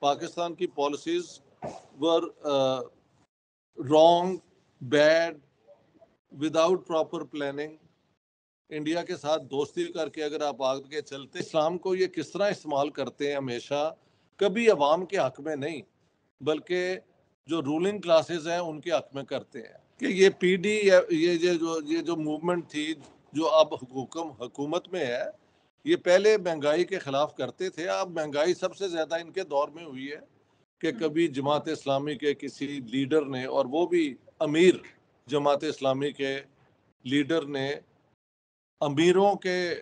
पाकिस्तान की policies were wrong, bad, without proper planning. India के साथ दोस्ती करके अगर आप आगे चलते, इस्लाम को ये किस तरह इस्तेमाल करते हैं हमेशा, कभी अवाम के हक में नहीं बल्कि जो रूलिंग क्लासेस हैं उनके हक में करते हैं। कि ये पीडी, ये जो मूवमेंट थी जो अब हुकूमत में है, ये पहले महंगाई के खिलाफ करते थे। अब महंगाई सबसे ज़्यादा इनके दौर में हुई है कि कभी जमात इस्लामी के किसी लीडर ने, और वो भी अमीर जमात इस्लामी के लीडर ने, अमीरों के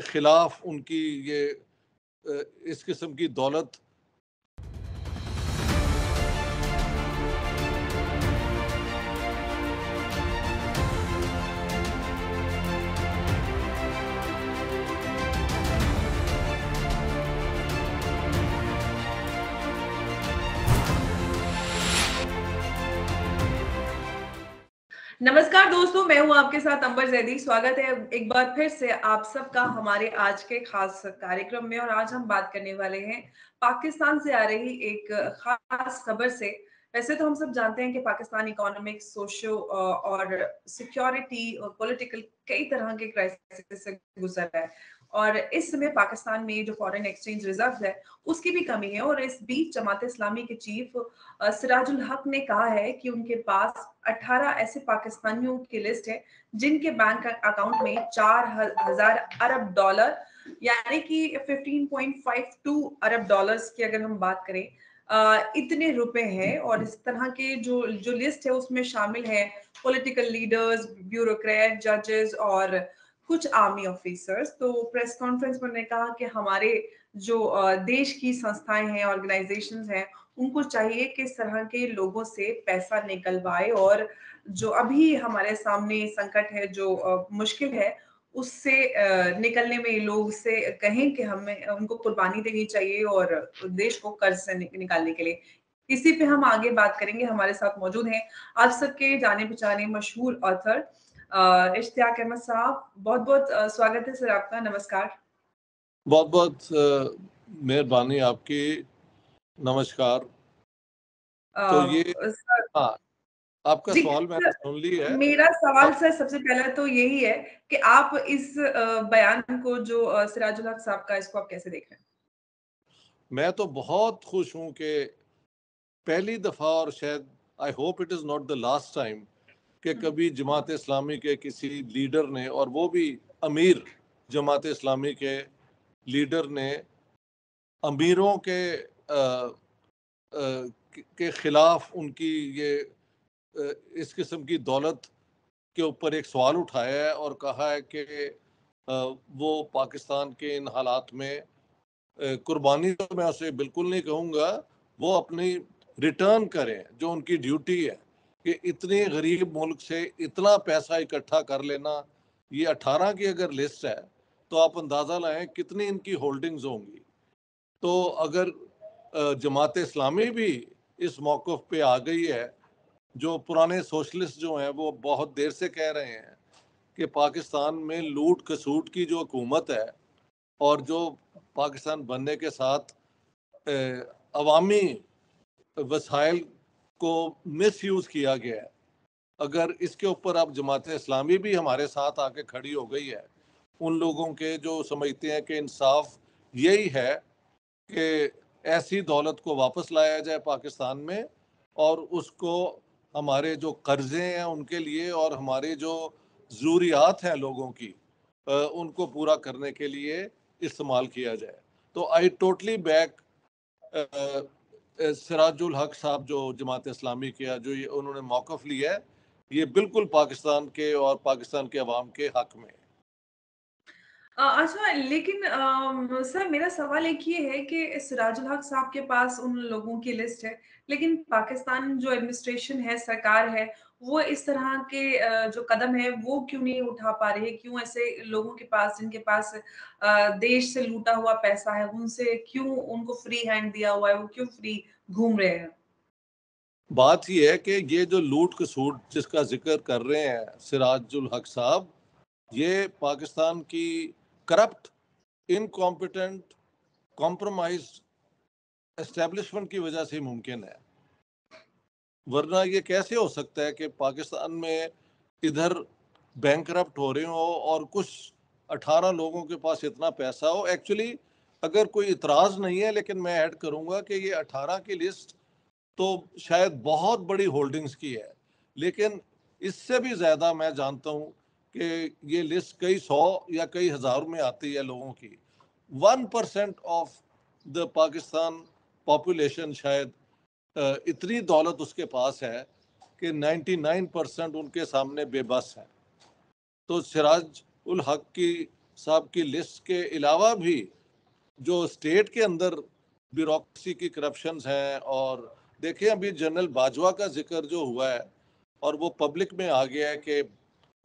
खिलाफ उनकी ये इस किस्म की दौलत। नमस्कार दोस्तों, मैं हूं आपके साथ अंबर जैदी। स्वागत है एक बार फिर से आप सबका हमारे आज के खास कार्यक्रम में। और आज हम बात करने वाले हैं पाकिस्तान से आ रही एक खास खबर से। वैसे तो हम सब जानते हैं कि पाकिस्तान इकोनॉमिक, सोशो और सिक्योरिटी और पॉलिटिकल कई तरह के क्राइसिस से गुजर रहा है। और इस समय पाकिस्तान में जो फॉरेन एक्सचेंज रिजर्व है उसकी भी कमी है। और इस बीच जमात इस्लामी के चीफ सिराजुल हक ने कहा है कि उनके पास 18 ऐसे पाकिस्तानियों की लिस्ट है जिनके बैंक अकाउंट में 4,000 अरब डॉलर यानी कि 15.52 अरब डॉलर्स की अगर हम बात करें, इतने रुपए हैं। और इस तरह के जो लिस्ट है उसमें शामिल है पॉलिटिकल लीडर्स, ब्यूरोक्रेट, जजेस और कुछ आर्मी ऑफिसर्स। तो प्रेस कॉन्फ्रेंस में उन्होंने कहा कि हमारे जो देश की संस्थाएं हैं, ऑर्गेनाइजेशंस हैं, उनको चाहिए कि इस तरह के लोगों से पैसा निकलवाए और जो अभी हमारे सामने संकट है, जो मुश्किल है, उससे निकलने में लोग से कहें कि हमें उनको कुर्बानी देनी चाहिए और देश को कर्ज से निकालने के लिए। इसी पे हम आगे बात करेंगे। हमारे साथ मौजूद हैं आप सबके जाने पहचाने मशहूर ऑथर इश्तियाक अहमद साहब। बहुत बहुत स्वागत है सर आपका। नमस्कार। बहुत बहुत मेहरबानी आपकी। नमस्कार। तो ये सर, हाँ, आपका जी सवाल मैंने सुन ली है। मेरा सवाल सर सबसे पहला तो यही है कि आप इस बयान को जो सिराजुल हक साहब का, इसको आप कैसे देख रहे हैं? मैं तो बहुत खुश हूं कि पहली दफा, और शायद I hope it is not the last time, कि कभी जमात इस्लामी के किसी लीडर ने, और वो भी अमीर जमात इस्लामी के लीडर ने, अमीरों के खिलाफ उनकी ये इस किस्म की दौलत के ऊपर एक सवाल उठाया है और कहा है कि वो पाकिस्तान के इन हालात में कुर्बानी तो मैं उसे बिल्कुल नहीं कहूँगा, वो अपनी रिटर्न करें जो उनकी ड्यूटी है। कि इतने गरीब मुल्क से इतना पैसा इकट्ठा कर लेना, ये 18 की अगर लिस्ट है तो आप अंदाज़ा लगाएं कितनी इनकी होल्डिंग्स होंगी। तो अगर जमात इस्लामी भी इस मौक़िफ़ पे आ गई है, जो पुराने सोशलिस्ट जो हैं वो बहुत देर से कह रहे हैं कि पाकिस्तान में लूट खसूट की जो हुकूमत है और जो पाकिस्तान बनने के साथ अवामी वसाइल को मिसयूज़ किया गया है, अगर इसके ऊपर अब जमात इस्लामी भी हमारे साथ आके खड़ी हो गई है, उन लोगों के जो समझते हैं कि इंसाफ यही है कि ऐसी दौलत को वापस लाया जाए पाकिस्तान में, और उसको हमारे जो कर्जे हैं उनके लिए और हमारे जो ज़रूरियात हैं लोगों की, उनको पूरा करने के लिए इस्तेमाल किया जाए। तो आई टोटली बैक सिराजुल हक साहब जो जमात इस्लामी के जो ये उन्होंने मौक़िफ़ लिया है, ये बिल्कुल पाकिस्तान के और पाकिस्तान के अवाम के हक में है। अच्छा, लेकिन सर मेरा सवाल एक ये है कि सिराजुल हक साहब के पास उन लोगों की लिस्ट है, लेकिन पाकिस्तान जो एडमिनिस्ट्रेशन है, सरकार है, वो इस तरह के जो कदम है वो क्यों नहीं उठा पा रही है? क्यों ऐसे लोगों के पास, जिनके पास देश से लूटा हुआ पैसा है, उनसे क्यों उनको फ्री हैंड दिया हुआ है, वो क्यों फ्री घूम रहे हैं? बात यह है कि ये जो लूट खसूट जिसका जिक्र कर रहे हैं सिराजुल हक साहब, ये पाकिस्तान की करप्ट, इनकॉम्पिटेंट कॉम्प्रोमाइज एस्टेब्लिशमेंट की वजह से मुमकिन है, वरना ये कैसे हो सकता है कि पाकिस्तान में इधर बैंकरप्ट हो रहे हो और कुछ 18 लोगों के पास इतना पैसा हो। एक्चुअली अगर कोई इतराज़ नहीं है, लेकिन मैं ऐड करूंगा कि ये 18 की लिस्ट तो शायद बहुत बड़ी होल्डिंग्स की है, लेकिन इससे भी ज़्यादा मैं जानता हूँ कि ये लिस्ट कई सौ या कई हज़ार में आती है लोगों की। 1% ऑफ द पाकिस्तान पॉपुलेशन शायद इतनी दौलत उसके पास है कि 99% उनके सामने बेबस है। तो सिराज उल हक की साहब की लिस्ट के अलावा भी जो स्टेट के अंदर ब्यूरोक्रेसी की करप्शंस हैं, और देखिए अभी जनरल बाजवा का जिक्र जो हुआ है और वो पब्लिक में आ गया है कि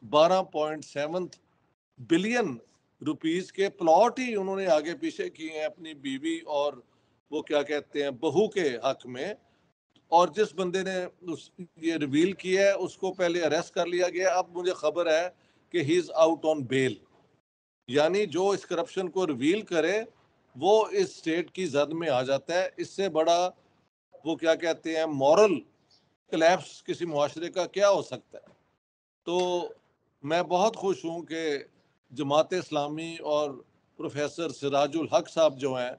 12.7 बिलियन रुपीस के प्लॉट ही उन्होंने आगे पीछे किए हैं अपनी बीवी और वो क्या कहते हैं बहू के हक में। और जिस बंदे ने ये रिवील किया है उसको पहले अरेस्ट कर लिया गया, अब मुझे खबर है कि he is out on bail. यानी जो इस करप्शन को रिवील करे वो इस स्टेट की जद में आ जाता है। इससे बड़ा वो क्या कहते हैं मॉरल कोलैप्स किसी मुआशरे का क्या हो सकता है। तो मैं बहुत खुश हूँ कि जमात इस्लामी और प्रोफेसर सिराजुल हक साहब जो हैं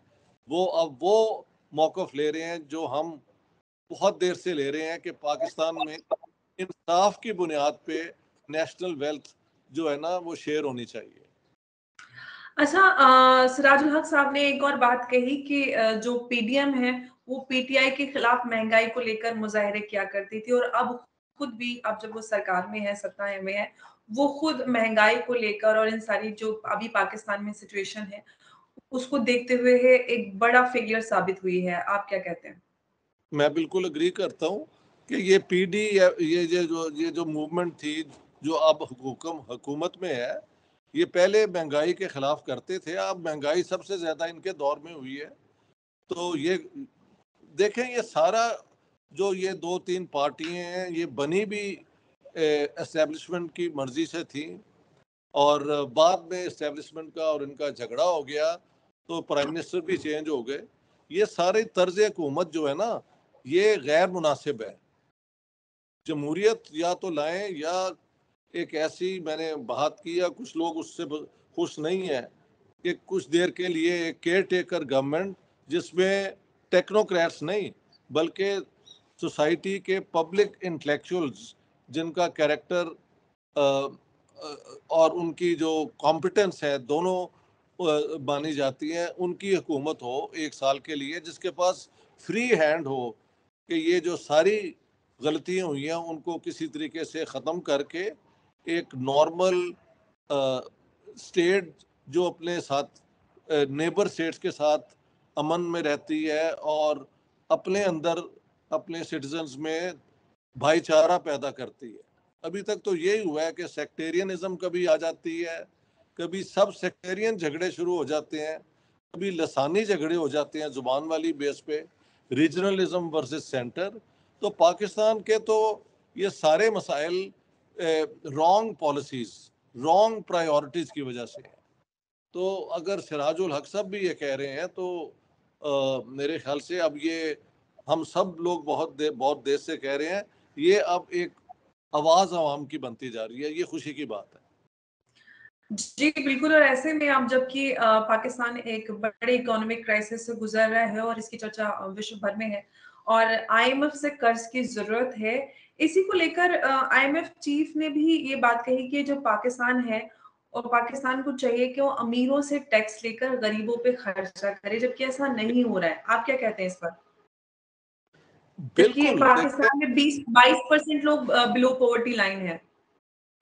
वो अब वो मौक़िफ़ ले रहे हैं जो हम बहुत देर से ले रहे हैं कि पाकिस्तान में इंसाफ की बुनियाद पे नेशनल वेल्थ जो है ना वो शेयर होनी चाहिए। अच्छा, सिराजुल हक साहब ने एक और बात कही कि जो पीडीएम है वो पीटीआई के खिलाफ महंगाई को लेकर मुजाहरे किया करती थी और अब खुद भी अब जब वो सरकार में है, सत्ता में है, वो खुद महंगाई को लेकर और इन सारी जो अभी पाकिस्तान में सिचुएशन है उसको देखते हुए है एक बड़ा फेलियर साबित हुई है। आप क्या कहते हैं? मैं बिल्कुल अग्री करता हूँ कि ये पीडी ये जो मूवमेंट थी जो अब हुकूमत में है, ये पहले महंगाई के खिलाफ करते थे, अब महंगाई सबसे ज्यादा इनके दौर में हुई है। तो ये देखें ये सारा जो ये दो तीन पार्टियां हैं ये बनी भी एस्टेब्लिशमेंट की मर्जी से थी, और बाद में एस्टेब्लिशमेंट का और इनका झगड़ा हो गया तो प्राइम मिनिस्टर भी चेंज हो गए। ये सारे तर्ज हुकूमत जो है ना ये गैर मुनासिब है। जमहूरियत या तो लाएं या एक ऐसी मैंने बात की या कुछ लोग उससे खुश नहीं है कि कुछ देर के लिए एक केयर टेकर गवर्नमेंट जिसमें टेक्नोक्रेट्स नहीं बल्कि सोसाइटी के पब्लिक इंटेलेक्चुअल्स जिनका कैरेक्टर और उनकी जो कॉम्पिटेंस है दोनों मानी जाती है, उनकी हुकूमत हो एक साल के लिए, जिसके पास फ्री हैंड हो कि ये जो सारी गलतियां हुई हैं उनको किसी तरीके से ख़त्म करके एक नॉर्मल स्टेट जो अपने साथ नेबर स्टेट्स के साथ अमन में रहती है और अपने अंदर अपने सिटीजन्स में भाईचारा पैदा करती है। अभी तक तो यही हुआ है कि सेक्टेरियनिज्म कभी आ जाती है, कभी सब सेक्टेरियन झगड़े शुरू हो जाते हैं, कभी लसानी झगड़े हो जाते हैं जुबान वाली बेस पे, रीजनलिज्म वर्सेस सेंटर। तो पाकिस्तान के तो ये सारे मसाइल रॉन्ग पॉलिसीज रॉन्ग प्रायोरिटीज की वजह से है। तो अगर सिराजुल हक साहब भी ये कह रहे हैं तो मेरे ख्याल से अब ये हम सब लोग बहुत देर से कह रहे हैं, ये अब एक आवाज आवाम की बनती जा रही है, ये खुशी की बात है। जी, बिल्कुल। और ऐसे में अब जबकि पाकिस्तान एक बड़े इकोनॉमिक क्राइसिस से गुज़र रहा है और इसकी चर्चा विश्व भर में है और आईएमएफ से कर्ज की ज़रूरत है। इसी को लेकर आईएमएफ चीफ ने भी ये बात कही कि जो पाकिस्तान है और पाकिस्तान को चाहिए कि वो अमीरों से टैक्स लेकर गरीबों पे खर्चा करे, जबकि ऐसा नहीं हो रहा है। आप क्या कहते हैं इस पर? जबकि बिल्कुल देखिए। पाकिस्तान में 20-22% लोग बिलो पॉवर्टी लाइन है।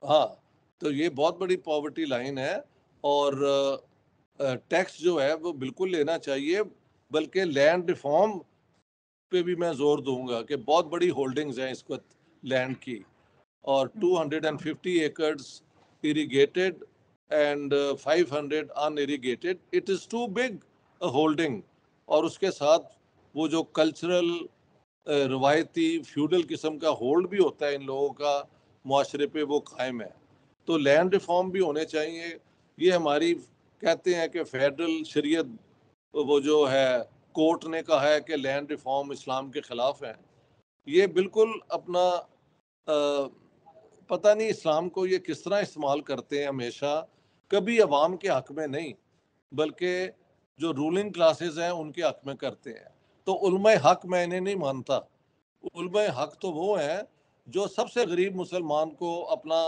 हाँ, तो ये बहुत बड़ी पॉवर्टी लाइन है, और टैक्स जो है वो बिल्कुल लेना चाहिए, बल्कि लैंड रिफॉर्म पे भी मैं जोर दूंगा कि बहुत बड़ी होल्डिंग्स हैं इस वक्त लैंड की, और 250 acres irrigated and 500 unirrigated, it is too big a holding। और उसके साथ वो जो कल्चरल रवायती फ्यूडल किस्म का होल्ड भी होता है इन लोगों का मुआशरे पे, वो कायम है। तो लैंड रिफॉर्म भी होने चाहिए। ये हमारी कहते हैं कि फेडरल शरीयत वो जो है कोर्ट ने कहा है कि लैंड रिफॉर्म इस्लाम के खिलाफ है, ये बिल्कुल अपना पता नहीं इस्लाम को ये किस तरह इस्तेमाल करते हैं हमेशा, कभी अवाम के हक में नहीं बल्कि जो रूलिंग क्लासेस हैं उनके हक में करते हैं। तो उलमा हक मैं इन्हें नहीं मानता। उलमा हक तो वो हैं जो सबसे गरीब मुसलमान को अपना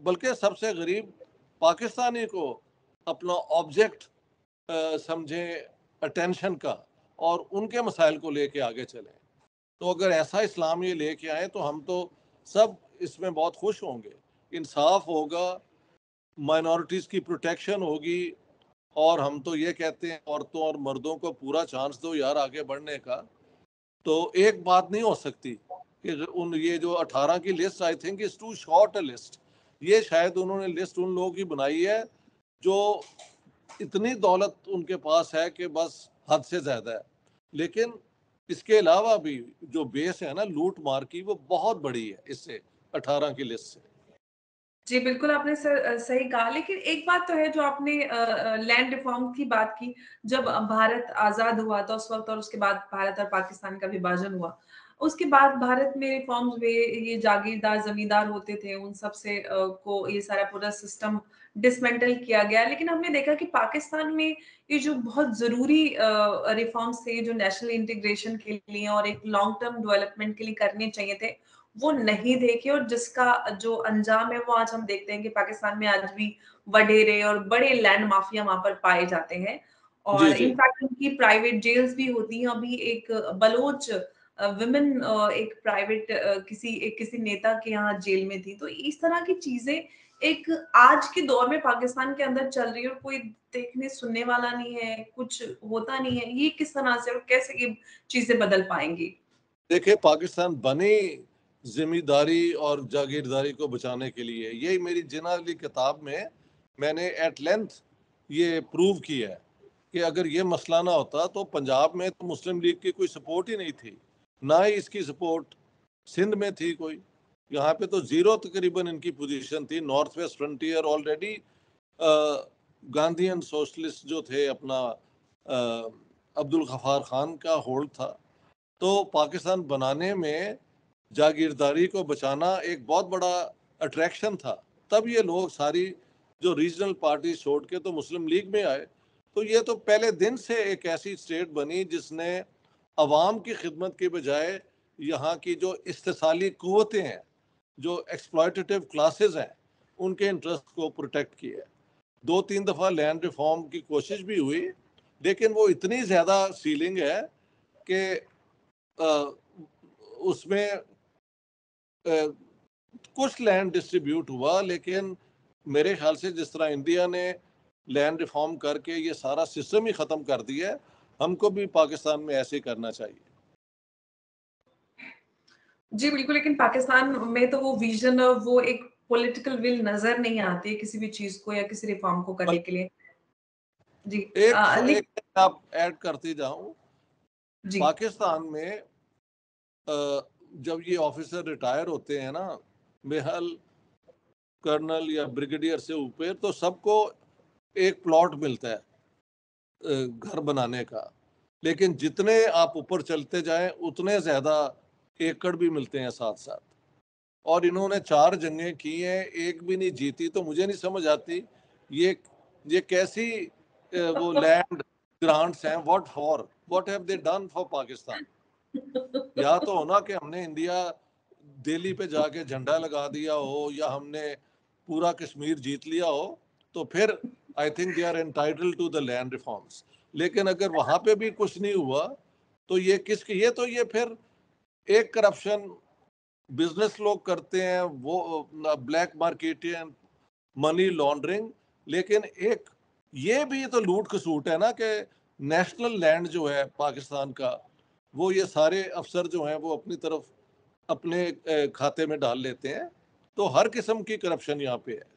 बल्कि सबसे गरीब पाकिस्तानी को अपना ऑब्जेक्ट समझें अटेंशन का, और उनके मसाइल को लेके आगे चलें। तो अगर ऐसा इस्लाम ये लेके आए तो हम तो सब इसमें बहुत खुश होंगे। इंसाफ होगा, माइनॉरिटीज़ की प्रोटेक्शन होगी, और हम तो ये कहते हैं औरतों और मर्दों को पूरा चांस दो यार आगे बढ़ने का। तो एक बात नहीं हो सकती कि उन ये जो 18 की list I think is too short a list. ये शायद उन्होंने लिस्ट उन लोगों की बनाई है जो इतनी दौलत उनके पास है कि बस हद से ज़्यादा है। लेकिन इसके अलावा भी जो बेस है ना लूट मार की, वो बहुत बड़ी है इससे 18 की लिस्ट से। जी, बिल्कुल आपने सही कहा, लेकिन एक बात तो है जो आपने लैंड रिफ़ॉर्म की बात की, जब भारत आज़ाद हुआ था उस वक़्त और उसके बाद भारत और पाकिस्तान का विभाजन हुआ। उसके बाद भारत में रिफ़ॉर्म्स हुए, ये जागीरदार ज़मींदार होते थे, उन सब से को ये सारा पूरा सिस्टम डिसमेंटल किया गया। लेकिन हमने देखा कि पाकिस्तान में ये जो बहुत ज़रूरी रिफ़ॉर्म्स थे, जो नेशनल इंटीग्रेशन के लिए और एक लॉन्ग टर्म डेवलपमेंट के लिए करने चाहिए थे, वो नहीं देखे, और जिसका जो अंजाम है वो आज हम देखते हैं कि पाकिस्तान में आज भी वडेरे और बड़े लैंड माफिया वहां पर पाए जाते हैं। जी और जी। इनफैक्ट उनकी प्राइवेट जेल्स भी होती हैं। अभी एक बलोच विमेन एक प्राइवेट किसी नेता के यहाँ जेल में थी। तो इस तरह की चीजें एक आज के दौर में पाकिस्तान के अंदर चल रही है और कोई देखने सुनने वाला नहीं है, कुछ होता नहीं है। ये किस तरह से और कैसे ये चीजें बदल पाएंगी? देखिए, पाकिस्तान बनी जिम्मेदारी और जागीरदारी को बचाने के लिए। यही मेरी जिन्ना अली किताब में मैंने एट लेंथ ये प्रूव किया है कि अगर ये मसला ना होता तो पंजाब में तो मुस्लिम लीग की कोई सपोर्ट ही नहीं थी, ना ही इसकी सपोर्ट सिंध में थी कोई। यहाँ पे तो ज़ीरो तकरीबन इनकी पोजीशन थी। North west frontier already Gandhian socialist जो थे अपना अब्दुल गफ्फार खान का होल्ड था। तो पाकिस्तान बनाने में जागीरदारी को बचाना एक बहुत बड़ा अट्रैक्शन था। तब ये लोग सारी जो रीजनल पार्टी छोड़ के तो मुस्लिम लीग में आए। तो ये तो पहले दिन से एक ऐसी स्टेट बनी जिसने अवाम की खिदमत के बजाय यहाँ की जो इस्तिसाली कुव्वतें हैं, जो एक्सप्लॉयटेटिव क्लासेस हैं, उनके इंटरेस्ट को प्रोटेक्ट किया। 2-3 दफ़ा लैंड रिफॉर्म की कोशिश भी हुई, लेकिन वो इतनी ज़्यादा सीलिंग है कि उसमें कुछ लैंड डिस्ट्रीब्यूट हुआ, लेकिन मेरे ख्याल से जिस तरह इंडिया ने लैंड रिफॉर्म करके ये सारा सिस्टम ही ख़त्म कर दिया है, हमको भी पाकिस्तान में ऐसे ही करना चाहिए। जी, बिल्कुल, लेकिन पाकिस्तान में तो वो विज़न और वो एक पॉलिटिकल विल नज़र नहीं आती है किसी भी चीज़ को या किसी रिफ़ॉर्म को करने के लिए। जी, एक लेक एक आप ऐड करते जाऊं, जी, पाकिस्तान में जब ये ऑफिसर रिटायर होते हैं ना, मेहल कर्नल या ब्रिगेडियर से ऊपर, तो सबको एक प्लॉट मिलता है घर बनाने का। लेकिन जितने आप ऊपर चलते जाएं उतने ज़्यादा एकड़ भी मिलते हैं साथ साथ। और इन्होंने 4 जंगें की हैं, एक भी नहीं जीती। तो मुझे नहीं समझ आती ये ये कैसी वो लैंड ग्रांट्स हैं। What for, what have they done for Pakistan? या तो होना कि हमने इंडिया दिल्ली पे जाके झंडा लगा दिया हो, या हमने पूरा कश्मीर जीत लिया हो, तो फिर I think they are entitled to the land reforms. लेकिन अगर वहां पे भी कुछ नहीं हुआ तो ये किसकी, ये तो ये फिर एक करप्शन बिजनेस लोग करते हैं, वो ब्लैक मार्केट, मनी लॉन्ड्रिंग। लेकिन एक ये भी तो लूट खसूट है ना कि नेशनल लैंड जो है पाकिस्तान का, वो ये सारे अफसर जो हैं वो अपनी तरफ अपने खाते में डाल लेते हैं। तो हर किस्म की करप्शन यहाँ पे है।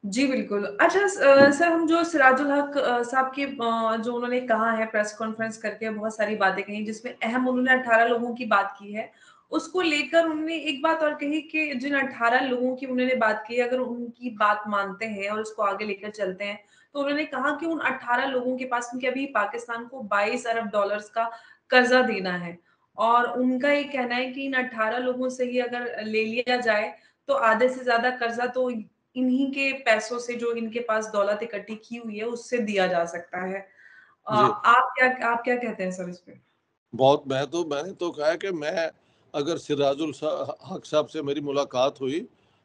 जी, बिल्कुल। अच्छा, सर, हम जो सिराजुल हक साहब की जो उन्होंने कहा है प्रेस कॉन्फ्रेंस करके बहुत सारी बातें कही जिसमें अहम उन्होंने 18 लोगों की बात की है। उसको लेकर उन्होंने एक बात और कही कि जिन 18 लोगों की उन्होंने बात की, अगर उनकी बात मानते हैं और उसको आगे लेकर चलते हैं, तो उन्होंने कहा कि उन 18 लोगों के पास, क्योंकि अभी पाकिस्तान को 22 अरब डॉलर्स का कर्जा देना है और उनका ये कहना है कि इन 18 लोगों से ही अगर ले लिया जाए, तो आधे से ज़्यादा कर्जा तो इन्हीं के पैसों से, जो इनके पास दौलत इकट्ठी की हुई है, उससे दिया जा सकता है। जी, आप क्या कहते हैं सर इस पे? बहुत मैंने तो कहा है कि मैं अगर सिराजुल हक साहब से मेरी मुलाकात हुई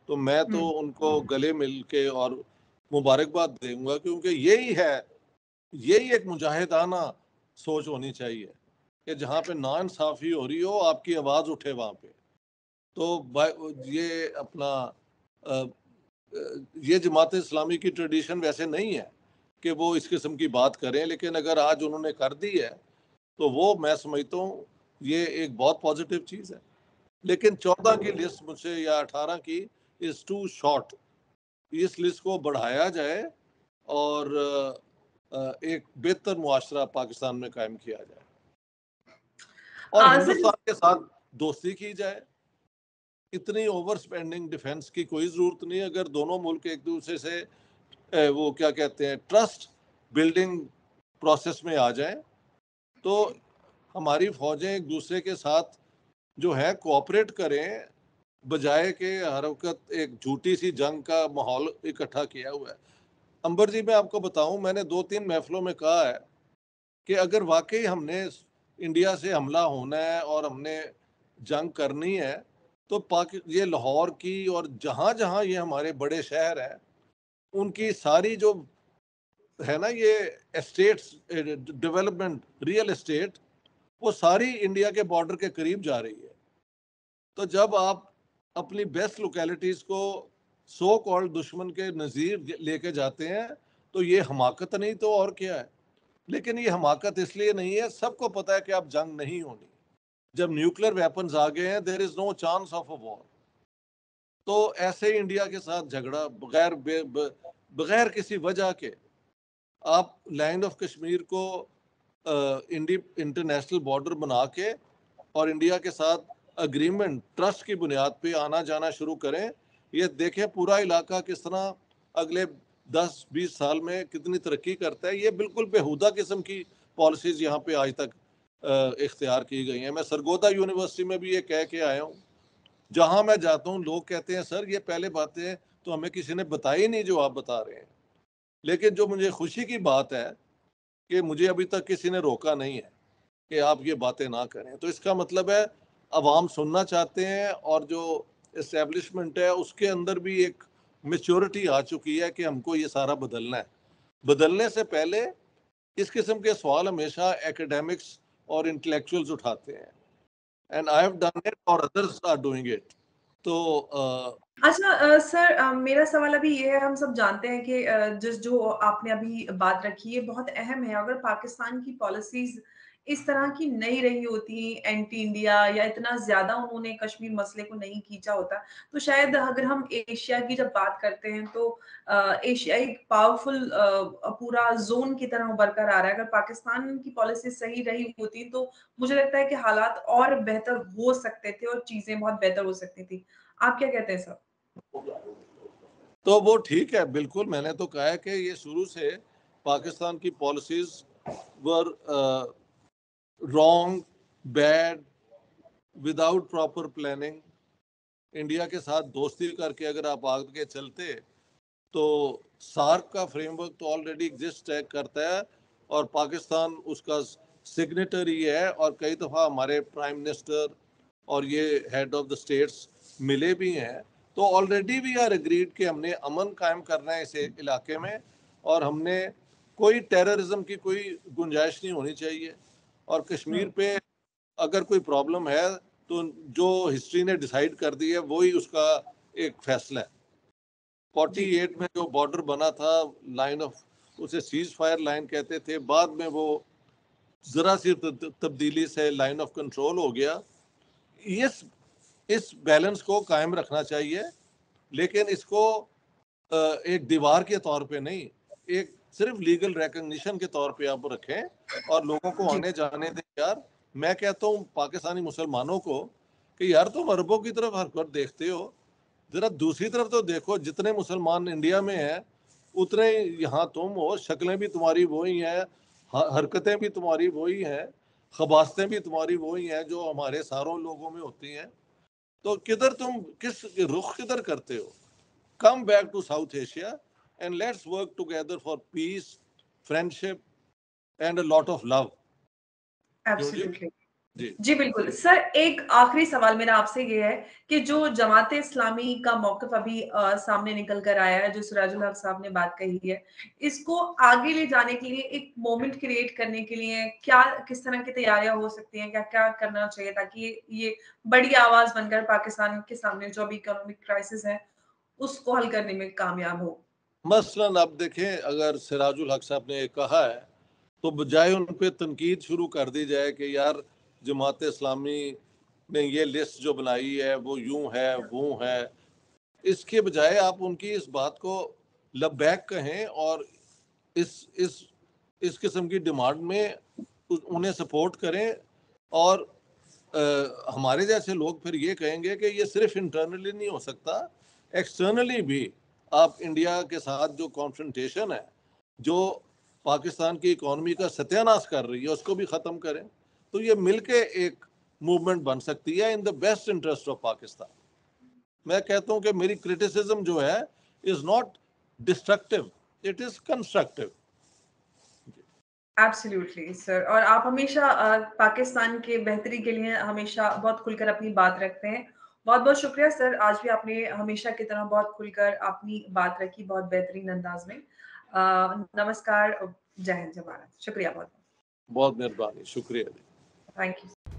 तो मैं तो हुँ, उनको गले मिल के और मुबारकबाद दूंगा, क्योंकि यही एक मुजाहिदाना सोच होनी चाहिए कि जहाँ पे नाइंसाफ़ी हो रही हो आपकी आवाज़ उठे वहाँ पे। तो ये अपना अ, ये जमात इस्लामी की ट्रेडिशन वैसे नहीं है कि वो इस किस्म की बात करें, लेकिन अगर आज उन्होंने कर दी है तो वो मैं समझता हूँ ये एक बहुत पॉजिटिव चीज़ है। लेकिन 14 की लिस्ट मुझसे या 18 की इज़ टू शॉर्ट। इस लिस्ट को बढ़ाया जाए और एक बेहतर मुआशरा पाकिस्तान में कायम किया जाए और सर। हिंदुस्तान के साथ दोस्ती की जाए। इतनी ओवर स्पेंडिंग डिफेंस की कोई ज़रूरत नहीं। अगर दोनों मुल्क एक दूसरे से वो क्या कहते हैं ट्रस्ट बिल्डिंग प्रोसेस में आ जाएं तो हमारी फौजें एक दूसरे के साथ जो है कोऑपरेट करें, बजाय के हर वक्त एक झूठी सी जंग का माहौल इकट्ठा किया हुआ है। अंबर जी, मैं आपको बताऊं, मैंने 2-3 महफिलों में कहा है कि अगर वाकई हमने इंडिया से हमला होना है और हमने जंग करनी है तो ये लाहौर की और जहाँ जहाँ ये हमारे बड़े शहर हैं उनकी सारी जो है ना ये एस्टेट्स डेवलपमेंट रियल एस्टेट वो सारी इंडिया के बॉर्डर के करीब जा रही है। तो जब आप अपनी बेस्ट लोकेलिटीज को सो कॉल्ड दुश्मन के नज़ीर लेके जाते हैं तो ये हमाकत नहीं तो और क्या है। लेकिन ये हमाकत इसलिए नहीं है, सबको पता है कि अब जंग नहीं होनी। जब न्यूक्लियर वेपन्स आ गए हैं there is no chance of a war. तो ऐसे ही इंडिया के साथ झगड़ा बगैर किसी वजह के आप लाइन ऑफ कश्मीर को इंटरनेशनल बॉर्डर बना के और इंडिया के साथ अग्रीमेंट ट्रस्ट की बुनियाद पे आना जाना शुरू करें। ये देखें पूरा इलाका किस तरह अगले 10-20 साल में कितनी तरक्की करता है। ये बिल्कुल बेहुदा किस्म की पॉलिसीज यहाँ पे आज तक इख्तियार की गई हैं। मैं सरगोदा यूनिवर्सिटी में भी ये कह के आया हूँ, जहाँ मैं जाता हूँ लोग कहते हैं सर ये पहले बातें तो हमें किसी ने बताई नहीं जो आप बता रहे हैं। लेकिन जो मुझे खुशी की बात है कि मुझे अभी तक किसी ने रोका नहीं है कि आप ये बातें ना करें। तो इसका मतलब है अवाम सुनना चाहते हैं और जो इस्टेब्लिशमेंट है उसके अंदर भी एक मेच्योरिटी आ चुकी है कि हमको ये सारा बदलना है। बदलने से पहले इस किस्म के सवाल हमेशा एकेडमिक्स और इंटेलेक्चुअल्स उठाते हैं and I have done it और अदर्स आर डूइंग इट। तो अच्छा, सर, मेरा सवाल अभी ये है, हम सब जानते हैं कि जो आपने अभी बात रखी है बहुत अहम है। अगर पाकिस्तान की पॉलिसीज़ इस तरह की नहीं रही होती, एंटी इंडिया, या इतना ज़्यादा उन्होंने कश्मीर मसले को नहीं खींचा होता, तो शायद अगर हम एशिया की जब बात करते हैं तो एशिया एक पावरफुल पूरा ज़ोन की तरह उभर कर आ रहा है। अगर पाकिस्तान की पॉलिसी सही रही होती तो मुझे लगता है कि हालात और बेहतर हो सकते थे और चीज़ें बहुत बेहतर हो सकती थी। आप क्या कहते हैं सर? वो ठीक है, बिल्कुल। मैंने तो कहा है कि ये शुरू से पाकिस्तान की policies were wrong, bad, without proper planning. India के साथ दोस्ती करके अगर आप आगे चलते तो सार्क का फ्रेमवर्क तो ऑलरेडी एग्जिस्ट करता है और पाकिस्तान उसका सिग्नेटरी है और कई दफ़ा हमारे प्राइम मिनिस्टर और ये हेड ऑफ द स्टेट्स मिले भी हैं। तो ऑलरेडी वी आर एग्रीड कि हमने अमन कायम करना है इस इलाके में और हमने कोई टेररिज्म की कोई गुंजाइश नहीं होनी चाहिए। और कश्मीर हुँ, पे अगर कोई प्रॉब्लम है तो जो हिस्ट्री ने डिसाइड कर दी है वही उसका एक फैसला है। जी। 48 में जो बॉर्डर बना था, लाइन ऑफ, उसे सीज फायर लाइन कहते थे, बाद में वो जरा सी तब्दीली से लाइन ऑफ कंट्रोल हो गया। इस इस बैलेंस को कायम रखना चाहिए, लेकिन इसको एक दीवार के तौर पे नहीं, एक सिर्फ लीगल रिकग्निशन के तौर पे आप रखें और लोगों को जी। आने जाने दें। यार मैं कहता हूँ पाकिस्तानी मुसलमानों को कि यार तुम अरबों की तरफ हर वक्त देखते हो, जरा दूसरी तरफ तो देखो। जितने मुसलमान इंडिया में हैं उतने यहाँ तुम हो, शक्लें भी तुम्हारी वही हैं, हरकतें भी तुम्हारी वही हैं, खबासतें भी तुम्हारी वही हैं जो हमारे सारों लोगों में होती हैं। तो किधर तुम किस रुख किधर करते हो? Come back to South Asia and let's work together for peace, friendship and a lot of love. क्यों जी? एब्सोल्युटली। जी। जी, बिल्कुल। सर, एक आखिरी सवाल मेरा आपसे ये है कि जो जमात-ए-इस्लामी का मौक़िफ़ अभी सामने निकल कर आया है, जो सिराजुल हक़ साहब ने बात कही है, इसको आगे ले जाने के लिए एक मोमेंट क्रिएट करने के लिए क्या किस तरह की तैयारियाँ हो सकती हैं? क्या-क्या करना चाहिए ताकि ये बड़ी आवाज़ बनकर पाकिस्तान के सामने जो अभी इकोनॉमिक क्राइसिस है, उसको हल करने में कामयाब हो? मसलन अब देखें, अगर सिराजुल हक साहब ने कहा है तो बजाय उन पे तनकीद शुरू कर दी जाए कि यार जमात इस्लामी ने ये लिस्ट जो बनाई है वो यूं है वो है, इसके बजाय आप उनकी इस बात को लबैक कहें और इस इस किस्म की डिमांड में उन्हें सपोर्ट करें। और हमारे जैसे लोग फिर ये कहेंगे कि ये सिर्फ इंटरनली नहीं हो सकता, एक्सटर्नली भी आप इंडिया के साथ जो कॉन्फ्रंटेशन है, जो पाकिस्तान की इकोनॉमी का सत्यानाश कर रही है, उसको भी ख़त्म करें। तो ये मिलके एक मूवमेंट बन सकती है in the best interest of Pakistan. मैं कहता हूँ कि मेरी क्रिटिसिज्म जो है is not destructive, it is constructive. Absolutely sir, और आप हमेशा पाकिस्तान के बेहतरी के लिए हमेशा बहुत खुलकर अपनी बात रखते हैं। बहुत-बहुत शुक्रिया सर, आज भी आपने हमेशा की तरह बहुत खुलकर अपनी बात रखी, बहुत बेहतरीन अंदाज में। नमस्कार, जय हिंद, जय भारत। शुक्रिया बहुत। बहुत मेहरबानी, शुक्रिया। Thank you.